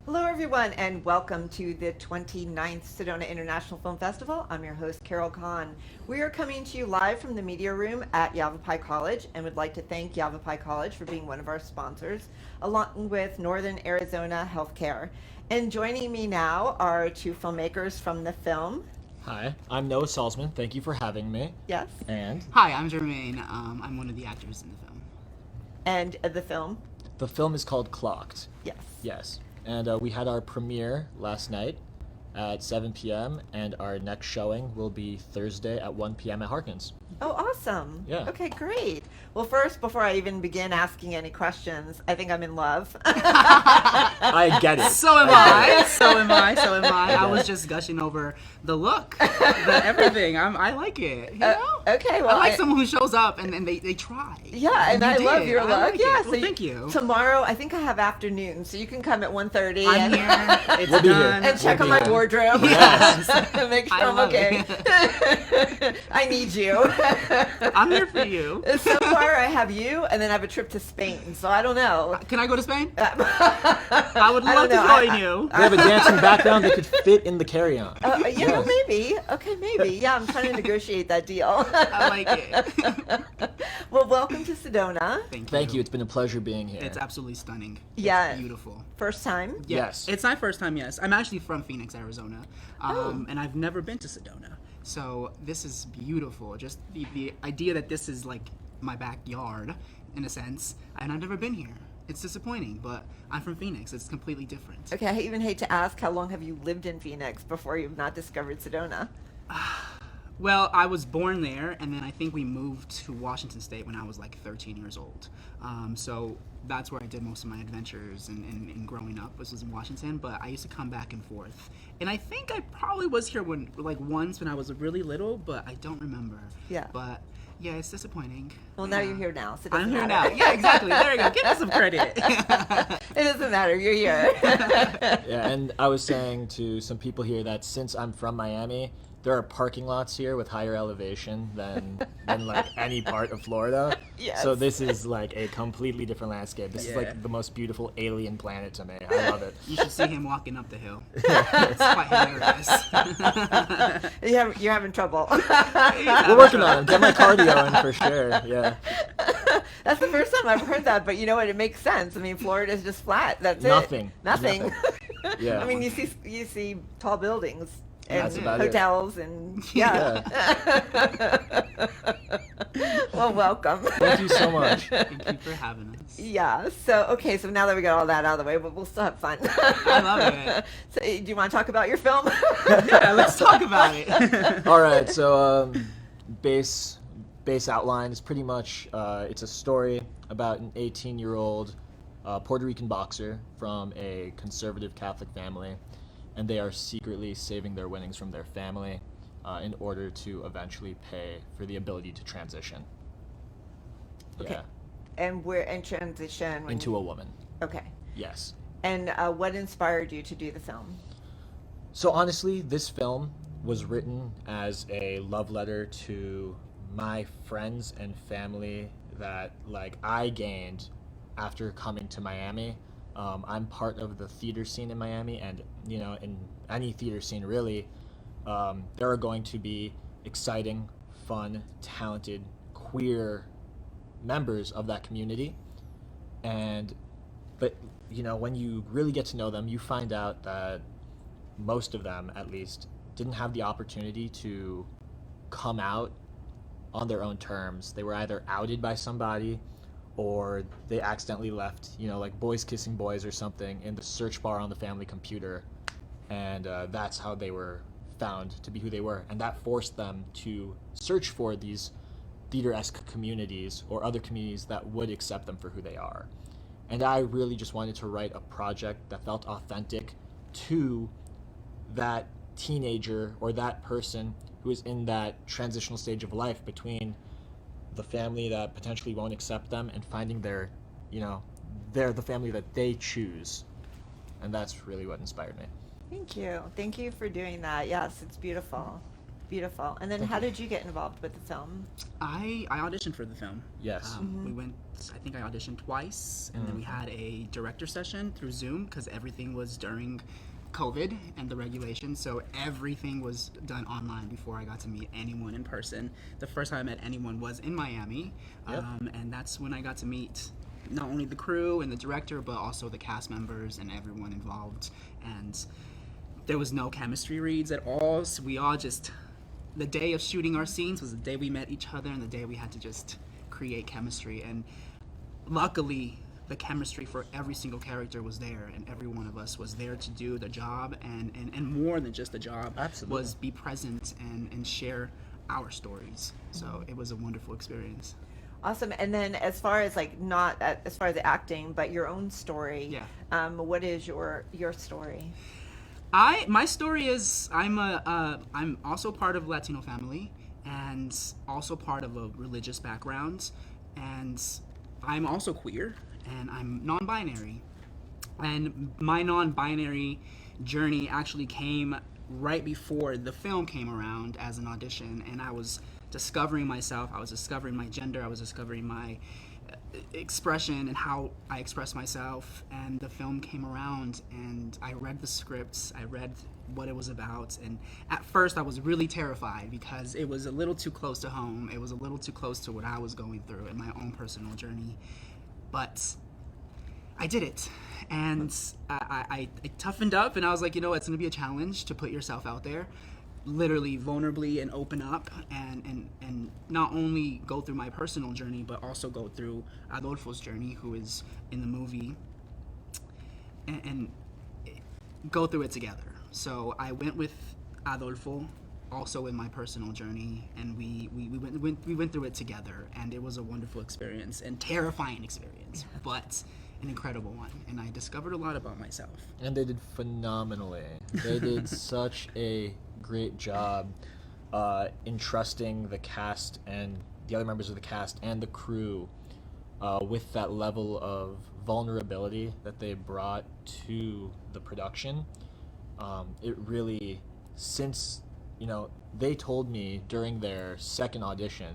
Hello, everyone, and welcome to the 29th Sedona International Film Festival. I'm your host, Carol Kahn. We are coming to you live from the media room at Yavapai College and would like to thank Yavapai College for being one of our sponsors, along with Northern Arizona Healthcare. And joining me now are two filmmakers from the film. Hi, I'm Noah Salzman. Thank you for having me. Yes. And Hi, I'm Germain. I'm one of the actors in the film. And the film. the film is called Clocked. Yes. Yes. And we had our premiere last night at 7 p.m. and our next showing will be Thursday at 1 p.m. at Harkins. Oh, awesome. Yeah. Okay, great. Well, first, before I even begin asking any questions, I think I'm in love. I get it. So am I. So am I. So am I. I was just gushing over the look, the everything. I like it. You know? Okay, well, I like someone who shows up and they try. Yeah, and You I love did. your I look. like Yeah, it. Well, thank you. Tomorrow, I think I have afternoon, so you can come at 1:30 I'm and, here. It's We'll be here. done. and check We'll on be my here. wardrobe. Yes. Make sure I I'm love okay. I need you. I'm here for you. So far, I have you, and then I have a trip to Spain. So I don't know. Can I go to Spain? I I would love to join you. We have a dancing background that could fit in the carry-on. You know, Yes. maybe. Okay, maybe. Yeah, I'm trying to negotiate that deal. I like it. Well, welcome to Sedona. Thank you. It's been a pleasure being here. It's absolutely stunning. Yeah. It's beautiful. First time? Yes. It's my first time, yes. I'm actually from Phoenix, Arizona. Oh. And I've never been to Sedona. So this is beautiful. Just the idea that this is like my backyard, in a sense, and I've never been here. It's disappointing, but I'm from Phoenix. It's completely different. Okay, I even hate to ask, how long have you lived in Phoenix before you've not discovered Sedona? Well, I was born there, and then I think we moved to Washington State when I was like 13 years old. So that's where I did most of my adventures and growing up was in Washington, but I used to come back and forth. And I think I probably was here once when I was really little, but I don't remember. Yeah. But yeah, it's disappointing. Well, now Yeah. you're here now, so it I'm doesn't here matter. now. Yeah, exactly. There you go. Give me some credit. It doesn't matter, you're here. Yeah, and I was saying to some people here that since I'm from Miami, there are parking lots here with higher elevation than like any part of Florida. Yes. So this is like a completely different landscape. This is Yeah. like the most beautiful alien planet to me. I love it. You should see him walking up the hill. It's quite hilarious. You're having trouble. We're working on it. Get my cardio in for sure. Yeah. That's the first time I've heard that, but you know what? It makes sense. I mean, Florida is just flat. That's Nothing. it. Nothing. Yeah. I mean, you see tall buildings and That's about it. hotels and yeah. Well, welcome. Thank you so much. Thank you for having us. Yeah. So okay. So now that we got all that out of the way, but we'll still have fun. I love it. So, do you want to talk about your film? Yeah, let's talk about it. All right. So base outline is pretty much it's a story about an 18-year-old Puerto Rican boxer from a conservative Catholic family, and they are secretly saving their winnings from their family in order to eventually pay for the ability to transition. Okay. Yeah. And we're in transition Into a woman. Okay. Yes. And what inspired you to do the film? So honestly, this film was written as a love letter to my friends and family that like I gained after coming to Miami. I'm part of the theater scene in Miami, and you know, in any theater scene really, there are going to be exciting, fun, talented, queer members of that community. But you know, when you really get to know them, you find out that most of them, at least, didn't have the opportunity to come out on their own terms. They were either outed by somebody or they accidentally left, you know, like Boys Kissing Boys or something in the search bar on the family computer. And that's how they were found to be who they were. And that forced them to search for these theater-esque communities or other communities that would accept them for who they are. And I really just wanted to write a project that felt authentic to that teenager or that person who is in that transitional stage of life between the family that potentially won't accept them and finding their, you know, the family that they choose. And that's really what inspired me. Thank you. Thank you for doing that. Yes, it's beautiful. Beautiful. And then Thank how you. did you get involved with the film? I auditioned for the film. Yes. We went, I think I auditioned twice, and then we had a director session through Zoom because everything was during COVID and the regulations, so everything was done online before I got to meet anyone in person. The first time I met anyone was in Miami, Yep. and that's when I got to meet not only the crew and the director, but also the cast members and everyone involved. And there was no chemistry reads at all, so we all just, the day of shooting our scenes was the day we met each other and the day we had to just create chemistry. And luckily, the chemistry for every single character was there, and every one of us was there to do the job, and more than just the job, Absolutely. was be present and share our stories. So it was a wonderful experience. Awesome. And then as far as like not as far as the acting, but your own story. Yeah. What is your story? My story is I'm also part of a Latino family and also part of a religious background, and I'm also queer and I'm non-binary. And my non-binary journey actually came right before the film came around as an audition, and I was discovering myself, I was discovering my gender, I was discovering my expression and how I express myself. And the film came around and I read the scripts, I read what it was about, and at first I was really terrified because it was a little too close to home. It was a little too close to what I was going through in my own personal journey. But I did it, and I toughened up, and I was like, you know, it's going to be a challenge to put yourself out there, literally vulnerably, and open up, and not only go through my personal journey, but also go through Adolfo's journey, who is in the movie, and go through it together. So I went with Adolfo, also in my personal journey, and we went through it together, and it was a wonderful experience and terrifying experience, but an incredible one. And I discovered a lot about myself. And they did phenomenally. They did such a great job entrusting the cast and the other members of the cast and the crew with that level of vulnerability that they brought to the production. It really, since, you know, they told me during their second audition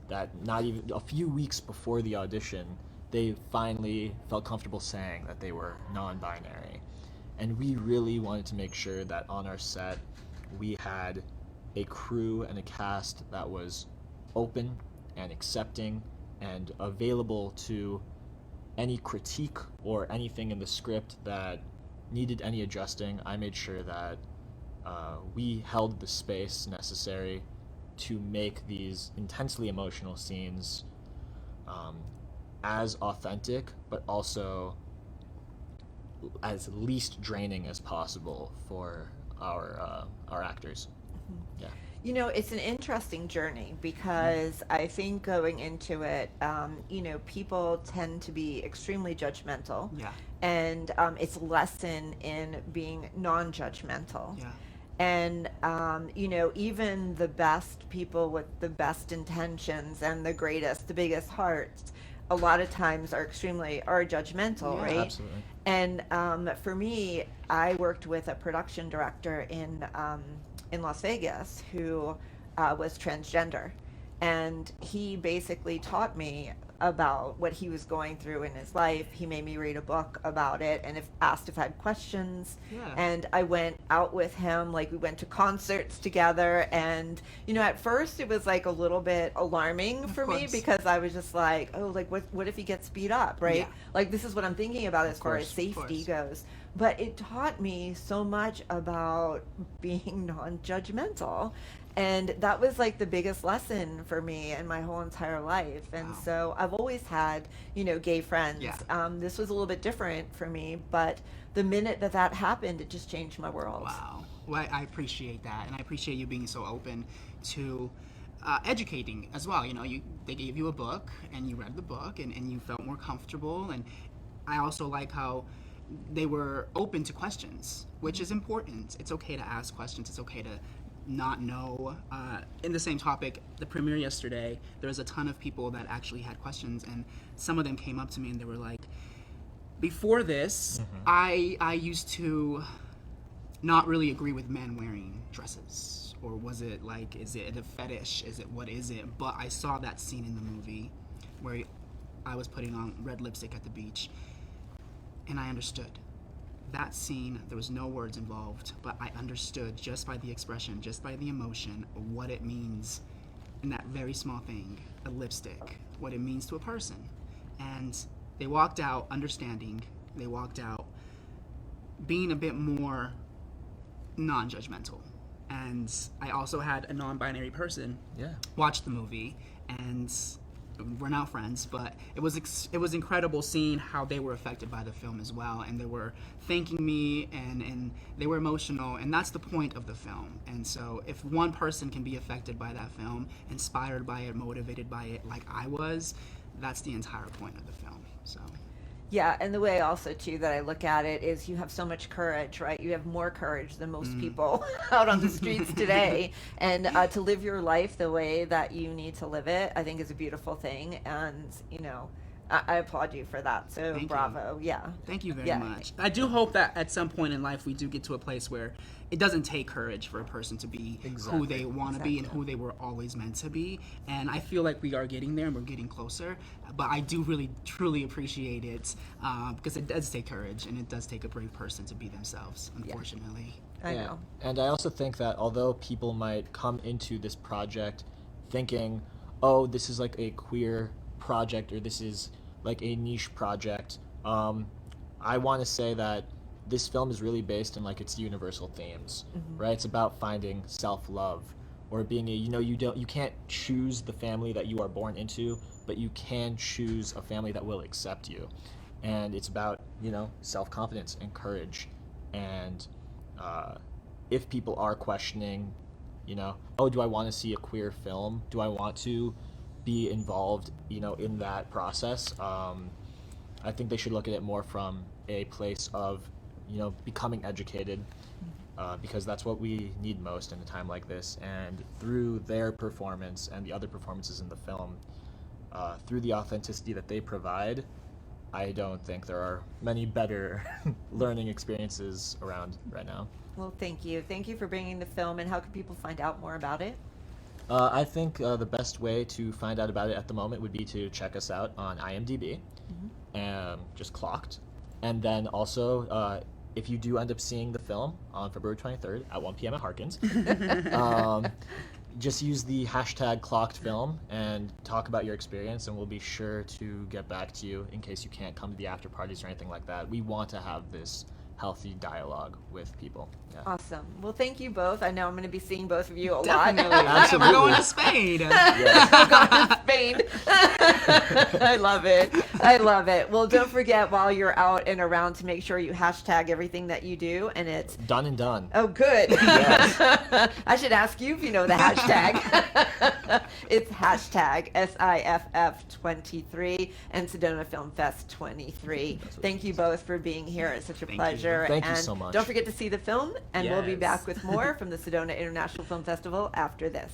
that not even a few weeks before the audition, they finally felt comfortable saying that they were non-binary. And we really wanted to make sure that on our set we had a crew and a cast that was open and accepting and available to any critique or anything in the script that needed any adjusting. I made sure that we held the space necessary to make these intensely emotional scenes as authentic, but also as least draining as possible for our actors. Yeah. You know, it's an interesting journey because I think going into it, you know, people tend to be extremely judgmental. Yeah. And it's a lesson in being non-judgmental. Yeah. And, you know, even the best people with the best intentions and the greatest, the biggest hearts, a lot of times are judgmental, Yeah, right? Absolutely. And for me, I worked with a production director in Las Vegas who was transgender, and he basically taught me about what he was going through in his life. He made me read a book about it, and asked if I had questions. Yeah. And I went out with him, like we went to concerts together, and you know, at first it was like a little bit alarming for me course. because I was just like, oh, like what if he gets beat up, right? Yeah. Like this is what I'm thinking about as far as course, of safety course. goes. But it taught me so much about being non-judgmental, and that was like the biggest lesson for me in my whole entire life. And Wow. so I've always had, you know, gay friends. Yeah. This was a little bit different for me, but the minute that happened, it just changed my world. Wow. Well, I appreciate that, and I appreciate you being so open to educating as well. You know, they gave you a book, and you read the book, and you felt more comfortable. And I also like how they were open to questions, which is important. It's okay to ask questions. It's okay to not know. In the same topic, the premiere yesterday, there was a ton of people that actually had questions, and some of them came up to me and they were like, before this, I used to not really agree with men wearing dresses or was it like, is it a fetish? What is it? But I saw that scene in the movie where I was putting on red lipstick at the beach, and I understood. That scene, there was no words involved, but I understood just by the expression, just by the emotion, what it means in that very small thing, a lipstick, what it means to a person. And they walked out understanding. They walked out being a bit more non-judgmental. And I also had a non-binary person watch the movie, and we're now friends, but it was incredible seeing how they were affected by the film as well, and they were thanking me, and they were emotional, and that's the point of the film. And so if one person can be affected by that film, inspired by it, motivated by it like I was, that's the entire point of the film. So Yeah, and the way also too that I look at it is you have so much courage, right? You have more courage than most people out on the streets today, and to live your life the way that you need to live it, I think is a beautiful thing, and I applaud you for that. So Thank bravo, you. yeah. Thank you very Yeah. much. I do hope that at some point in life we do get to a place where it doesn't take courage for a person to be who they want to be and who they were always meant to be. And I feel like we are getting there and we're getting closer. But I do really, truly appreciate it because it does take courage, and it does take a brave person to be themselves, unfortunately. I know. And I also think that although people might come into this project thinking, oh, this is like a queer project, or this is like a niche project, I want to say that this film is really based in like its universal themes, right? It's about finding self-love, or being you can't choose the family that you are born into, but you can choose a family that will accept you. And it's about, self-confidence and courage. And if people are questioning, oh, do I want to see a queer film? Do I want to be involved, in that process? I think they should look at it more from a place of, becoming educated, because that's what we need most in a time like this. And through their performance and the other performances in the film, through the authenticity that they provide, I don't think there are many better learning experiences around right now. Well, thank you. Thank you for bringing the film, and how can people find out more about it? I think the best way to find out about it at the moment would be to check us out on IMDb, just Clocked. And then also, if you do end up seeing the film on February 23rd at 1 p.m. at Harkins, just use the hashtag #ClockedFilm and talk about your experience, and we'll be sure to get back to you in case you can't come to the after parties or anything like that. We want to have this healthy dialogue with people. Yeah. Awesome. Well, thank you both. I know I'm going to be seeing both of you a Definitely. lot. Absolutely. We're going to Spain. I'm going to Spain. I love it. I love it. Well, don't forget while you're out and around to make sure you hashtag everything that you do, and it's Done and done. Oh, good. Yes. I should ask you if you know the hashtag. It's hashtag SIFF23 and Sedona Film Fest 23. Thank you both for being here. It's such a Thank you. pleasure. Thank you and so much. Don't forget to see the film, and we'll be Yes. back with more from the Sedona International Film Festival after this.